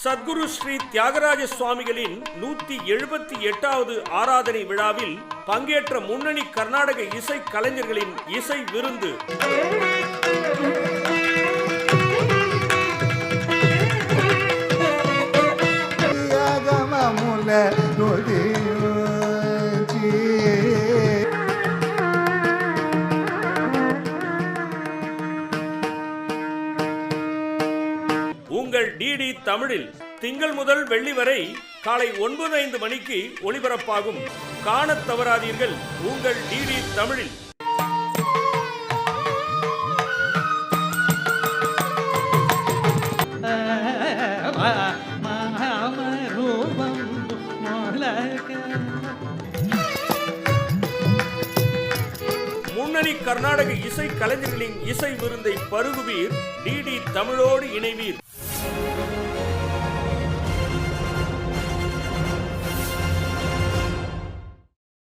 சத்குரு ஸ்ரீ தியாகராஜ சுவாமிகளின் 178வது ஆராதனை விழாவில் பங்கேற்ற முன்னணி கர்நாடக இசை கலைஞர்களின் இசை விருந்து. உங்கள் டிடி தமிழில் திங்கள் முதல் வெள்ளி வரை காலை 9:05 மணிக்கு ஒளிபரப்பாகும். காணத் தவறாதீர்கள் உங்கள் டிடி தமிழில். முன்னணி கர்நாடக இசை கலைஞர்களின் இசை விருந்தை பருகுவீர். டிடி தமிழோடு இணைவீர்.